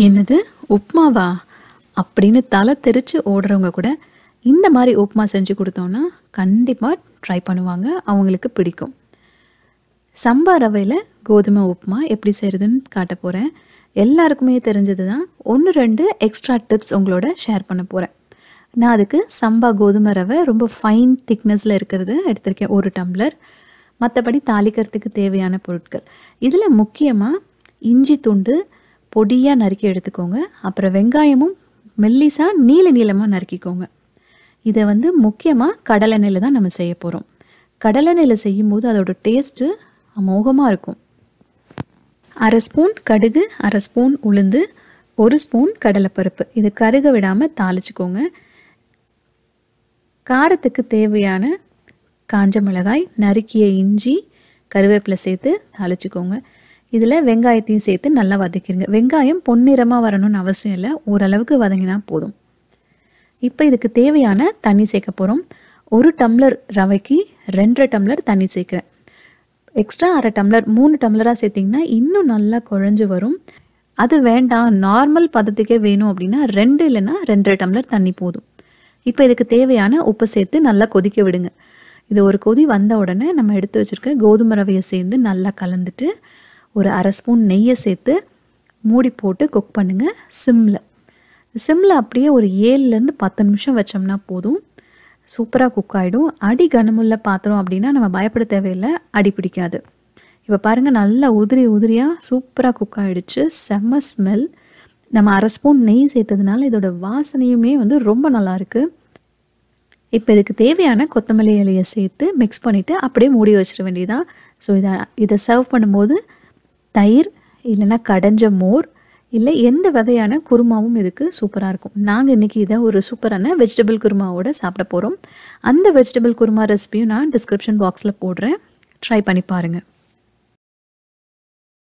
என்னது உப்மாவா அப்படின்னு தலை தெரிச்சு ஓடுறவங்க கூட இந்த மாதிரி உப்மா செஞ்சு கொடுத்தோன்னா கண்டிப்பாக ட்ரை பண்ணுவாங்க, அவங்களுக்கு பிடிக்கும். சம்பா ரவையில் கோதுமை உப்புமா எப்படி செய்கிறதுன்னு காட்ட போகிறேன். எல்லாருக்குமே தெரிஞ்சது தான். 1-2 எக்ஸ்ட்ரா டிப்ஸ் உங்களோட ஷேர் பண்ண போகிறேன். நான் அதுக்கு சம்பா கோதுமை ரவை ரொம்ப ஃபைன் திக்னஸில் இருக்கிறது எடுத்திருக்கேன், 1 டம்ளர். மற்றபடி தாளிக்கிறதுக்கு தேவையான பொருட்கள் இதில் முக்கியமாக இஞ்சி துண்டு பொடியாக நறுக்கி எடுத்துக்கோங்க. அப்புறம் வெங்காயமும் மெல்லிசாக நீல நீளமாக நறுக்கிக்கோங்க. இதை முக்கியமாக கடலை எண்ணெயில் தான் நம்ம செய்ய போகிறோம். கடலை எண்ணெயில் செய்யும் போது அதோட டேஸ்ட்டு அமோகமாக இருக்கும். 1/2 ஸ்பூன் கடுகு, 1/2 ஸ்பூன் உளுந்து, 1 ஸ்பூன் கடலைப்பருப்பு. இது கருக விடாமல் தாளிச்சுக்கோங்க. காரத்துக்கு தேவையான காஞ்ச மிளகாய், நறுக்கிய இஞ்சி, கருவேப்பிலை சேர்த்து தாளிச்சுக்கோங்க. இதில் வெங்காயத்தையும் சேர்த்து நல்லா வதக்கிடுங்க. வெங்காயம் பொன்னிறமாக வரணும்னு அவசியம் இல்லை, ஓரளவுக்கு வதங்கினா போதும். இப்போ இதுக்கு தேவையான தண்ணி சேர்க்க போகிறோம். 1 டம்ளர் ரவைக்கு 2.5 டம்ளர் தண்ணி சேர்க்குறேன். எக்ஸ்ட்ரா 1/2 டம்ளர் 3 டம்ளராக சேர்த்திங்கன்னா இன்னும் நல்லா குழஞ்சி வரும். அது வேண்டாம், நார்மல் பதத்துக்கே வேணும் அப்படின்னா 2 இல்லைன்னா 2.5 டம்ளர் தண்ணி போதும். இப்போ இதுக்கு தேவையான உப்பு சேர்த்து நல்லா கொதிக்க விடுங்க. இது ஒரு கொதி வந்த உடனே நம்ம எடுத்து வச்சுருக்க கோதுமை ரவையை சேர்ந்து நல்லா கலந்துட்டு ஒரு 1/2 ஸ்பூன் நெய்யை சேர்த்து மூடி போட்டு குக் பண்ணுங்கள் சிம்மில். அப்படியே ஒரு 7லேருந்து 10 நிமிஷம் வச்சோம்னா போதும், சூப்பராக குக் ஆகிடும். அடி கனமுள்ள பாத்திரம் அப்படின்னா நம்ம பயப்பட தேவையில்லை, அடி பிடிக்காது. இப்போ பாருங்கள், நல்லா உதிரியாக சூப்பராக குக் ஆகிடுச்சு. செம்ம ஸ்மெல். நம்ம 1/2 ஸ்பூன் நெய் சேர்த்ததுனால இதோட வாசனையுமே ரொம்ப நல்லாயிருக்கு. இப்போ இதுக்கு தேவையான கொத்தமல்லி இலையை சேர்த்து மிக்ஸ் பண்ணிவிட்டு அப்படியே மூடி வச்சிட வேண்டியதான். ஸோ இதை சர்வ் பண்ணும்போது தயிர் இல்லைன்னா கடைஞ்ச மோர் இல்லை எந்த வகையான குருமாவும் இதுக்கு சூப்பராக இருக்கும். நாங்கள் இன்றைக்கி இதை ஒரு சூப்பரான வெஜிடபிள் குருமாவோடு சாப்பிட போகிறோம். அந்த வெஜிடபிள் குருமா ரெசிபியும் நான் டிஸ்கிரிப்ஷன் பாக்ஸில் போடுறேன், ட்ரை பண்ணி பாருங்கள்.